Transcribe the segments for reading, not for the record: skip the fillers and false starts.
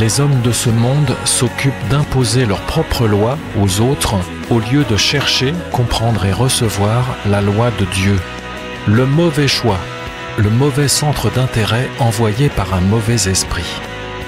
Les hommes de ce monde s'occupent d'imposer leurs propres lois aux autres au lieu de chercher, comprendre et recevoir la loi de Dieu. Le mauvais choix, le mauvais centre d'intérêt envoyé par un mauvais esprit.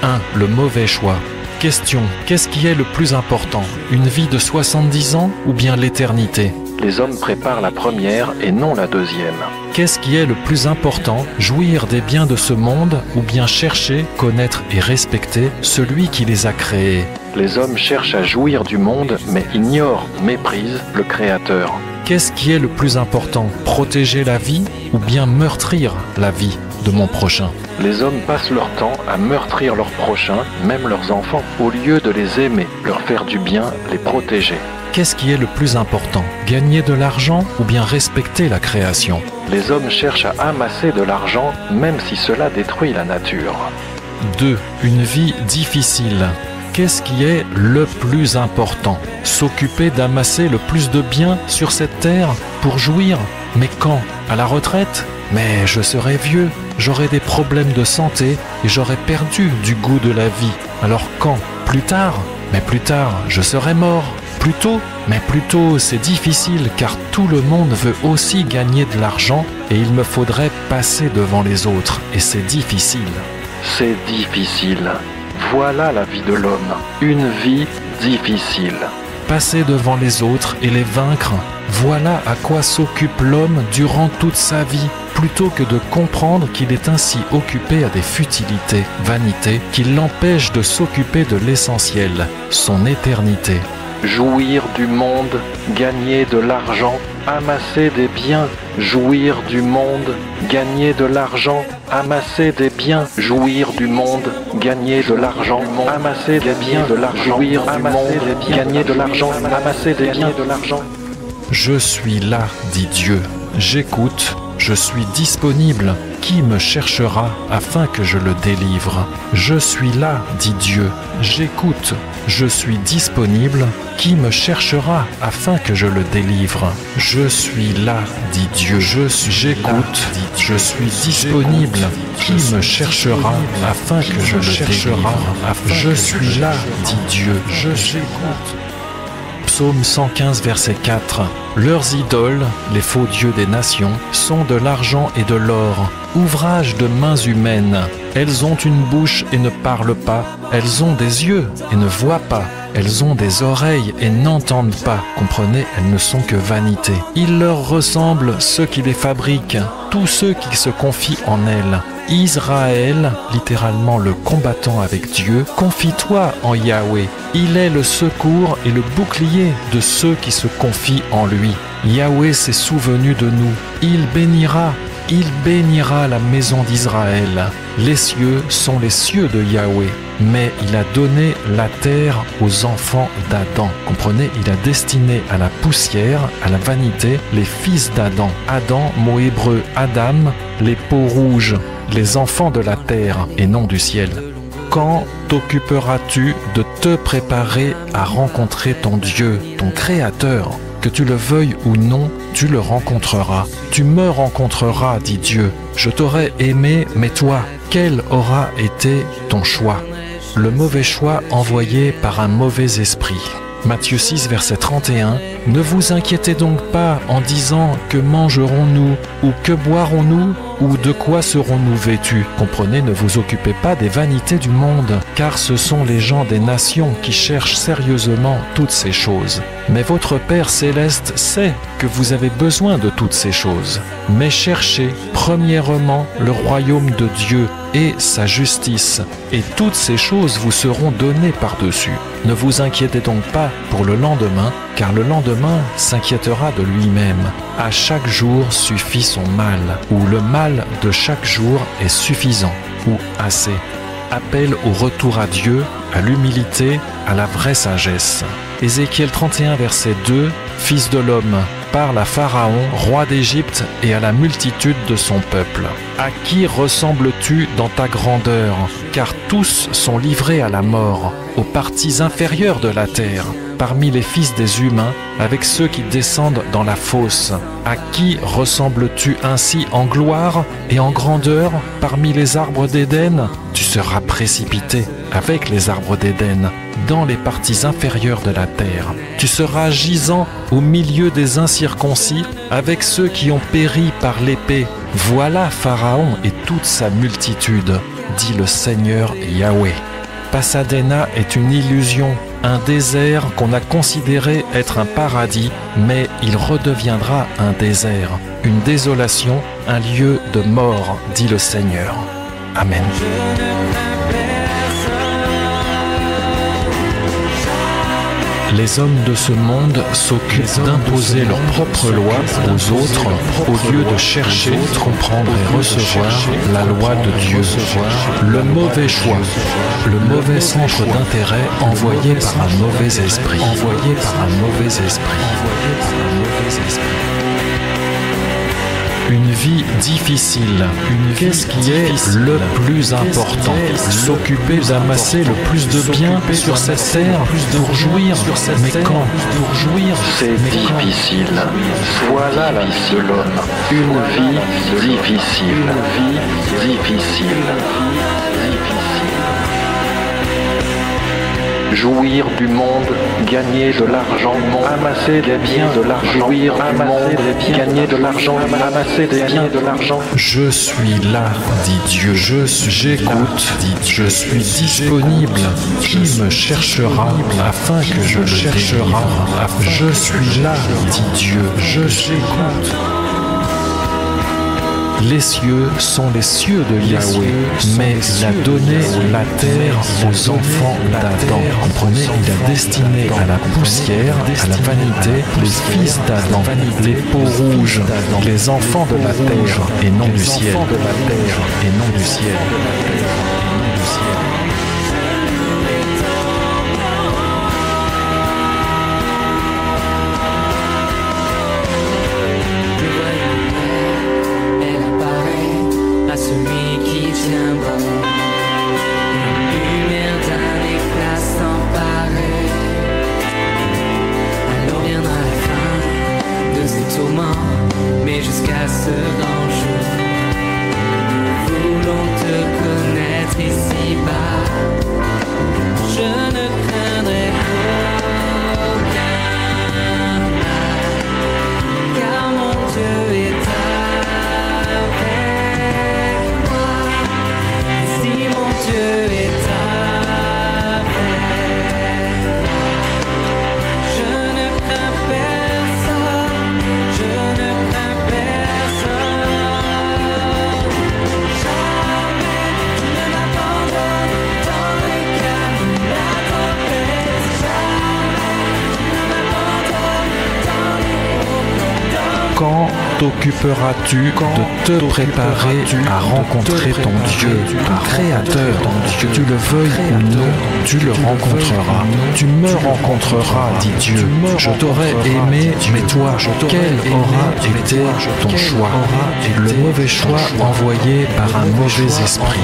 1. Le mauvais choix. Question, qu'est-ce qui est le plus important? Une vie de 70 ans ou bien l'éternité? Les hommes préparent la première et non la deuxième. Qu'est-ce qui est le plus important? Jouir des biens de ce monde ou bien chercher, connaître et respecter celui qui les a créés? Les hommes cherchent à jouir du monde mais ignorent, méprisent le Créateur. Qu'est-ce qui est le plus important? Protéger la vie ou bien meurtrir la vie de mon prochain? Les hommes passent leur temps à meurtrir leurs prochains, même leurs enfants, au lieu de les aimer, leur faire du bien, les protéger. Qu'est-ce qui est le plus important? Gagner de l'argent ou bien respecter la création? Les hommes cherchent à amasser de l'argent, même si cela détruit la nature. 2. Une vie difficile. Qu'est-ce qui est le plus important? S'occuper d'amasser le plus de biens sur cette terre pour jouir? Mais quand? À la retraite? Mais je serai vieux, j'aurai des problèmes de santé et j'aurai perdu du goût de la vie. Alors quand? Plus tard? Mais plus tard, je serai mort. Plus tôt? Mais plus tôt, c'est difficile car tout le monde veut aussi gagner de l'argent et il me faudrait passer devant les autres et c'est difficile. C'est difficile. Voilà la vie de l'homme. Une vie difficile. Passer devant les autres et les vaincre, voilà à quoi s'occupe l'homme durant toute sa vie, plutôt que de comprendre qu'il est ainsi occupé à des futilités, vanités, qui l'empêchent de s'occuper de l'essentiel, son éternité. Jouir du monde, gagner de l'argent, amasser des biens, jouir du monde, gagner de l'argent, amasser des biens, jouir du monde, gagner de l'argent, amasser des biens, de l'argent, jouir du monde, gagner de l'argent, amasser des biens, de l'argent. Je suis là, dit Dieu, j'écoute, je suis disponible, qui me cherchera afin que je le délivre? Je suis là, dit Dieu, j'écoute, je suis disponible, qui me cherchera afin que je le délivre? Je suis là, dit Dieu, j'écoute, je suis disponible, qui me cherchera afin que je le délivre? Je suis là, dit Dieu, j'écoute. Psaume 115, verset 4. Leurs idoles, les faux dieux des nations, sont de l'argent et de l'or, ouvrage de mains humaines. Elles ont une bouche et ne parlent pas, elles ont des yeux et ne voient pas, elles ont des oreilles et n'entendent pas. Comprenez, elles ne sont que vanité. Il leur ressemble ceux qui les fabriquent, tous ceux qui se confient en elles. Israël, littéralement le combattant avec Dieu, confie-toi en Yahweh. Il est le secours et le bouclier de ceux qui se confient en lui. Yahweh s'est souvenu de nous. Il bénira la maison d'Israël. Les cieux sont les cieux de Yahweh, mais il a donné la terre aux enfants d'Adam. Comprenez, il a destiné à la poussière, à la vanité, les fils d'Adam. Adam, mot hébreu Adam, les peaux rouges, les enfants de la terre et non du ciel. Quand t'occuperas-tu de te préparer à rencontrer ton Dieu, ton Créateur? Que tu le veuilles ou non, tu le rencontreras. Tu me rencontreras, dit Dieu. Je t'aurais aimé, mais toi, quel aura été ton choix? Le mauvais choix envoyé par un mauvais esprit. Matthieu 6, verset 31. Ne vous inquiétez donc pas en disant que mangerons-nous ou que boirons-nous ou de quoi serons-nous vêtus? Comprenez, ne vous occupez pas des vanités du monde, car ce sont les gens des nations qui cherchent sérieusement toutes ces choses. Mais votre Père céleste sait que vous avez besoin de toutes ces choses. Mais cherchez premièrement le royaume de Dieu et sa justice, et toutes ces choses vous seront données par-dessus. Ne vous inquiétez donc pas pour le lendemain, car le lendemain s'inquiétera de lui-même. À chaque jour suffit son mal, ou le mal de chaque jour est suffisant, ou assez. Appel au retour à Dieu, à l'humilité, à la vraie sagesse. Ézéchiel 31, verset 2, Fils de l'homme, parle à Pharaon, roi d'Égypte, et à la multitude de son peuple. À qui ressembles-tu dans ta grandeur? Car tous sont livrés à la mort, aux parties inférieures de la terre. parmi les fils des humains avec ceux qui descendent dans la fosse. À qui ressembles-tu ainsi en gloire et en grandeur parmi les arbres d'Éden? Tu seras précipité avec les arbres d'Éden dans les parties inférieures de la terre. Tu seras gisant au milieu des incirconcis avec ceux qui ont péri par l'épée. Voilà Pharaon et toute sa multitude, dit le Seigneur Yahweh. Pasadena est une illusion, un désert qu'on a considéré être un paradis, mais il redeviendra un désert, une désolation, un lieu de mort, dit le Seigneur. Amen. Les hommes de ce monde s'occupent d'imposer leurs propres lois aux autres au lieu de chercher, comprendre et recevoir la loi de Dieu. Le mauvais choix, le mauvais centre d'intérêt envoyé par un mauvais esprit. Une vie difficile. Qu'est-ce qui est le plus important? S'occuper d'amasser le plus de biens sur cette terre pour jouir. Mais quand? Pour jouir. C'est difficile. Voilà la vie de l'homme. Une vie difficile. Jouir du monde, gagner de l'argent, amasser des biens de l'argent, jouir du monde, gagner de l'argent, amasser des biens de l'argent. Je suis là, dit Dieu, j'écoute, je suis disponible. Qui me cherchera afin que je le délivre? Je suis là, dit Dieu, j'écoute. Les cieux sont les cieux de Yahweh, mais il a donné la terre aux enfants d'Adam. Comprenez, il a destiné à la poussière, à la vanité, les fils d'Adam, les peaux rouges, les enfants de la terre et non du ciel. Celui qui tient bon, une lumière d'un éclat sans pareil. Alors viendra la fin de ces tourments, mais jusqu'à ce grand jour, nous voulons te connaître ici-bas. Je ne craindrai aucun mal, car mon Dieu est Quand t'occuperas-tu de te préparer à rencontrer ton Dieu, ton Créateur? Que tu le veuilles ou non, tu le rencontreras. Tu me rencontreras, dit Dieu. Je t'aurais aimé, mais toi, quel aura été ton choix? Le mauvais choix envoyé par un mauvais esprit.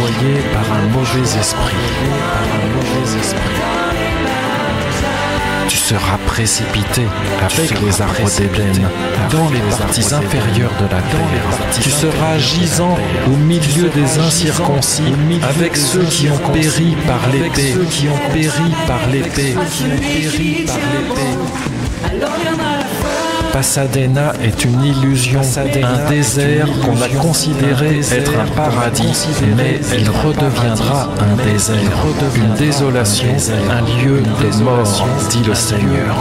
Tu seras précipité avec les arbres d'Éden dans les parties inférieures de la terre. Tu seras gisant au milieu des incirconcis avec ceux qui ont péri par l'épée. Pasadena est une illusion, un désert qu'on a considéré être un paradis, mais il redeviendra un désert, une désolation, un lieu de mort, dit le Seigneur.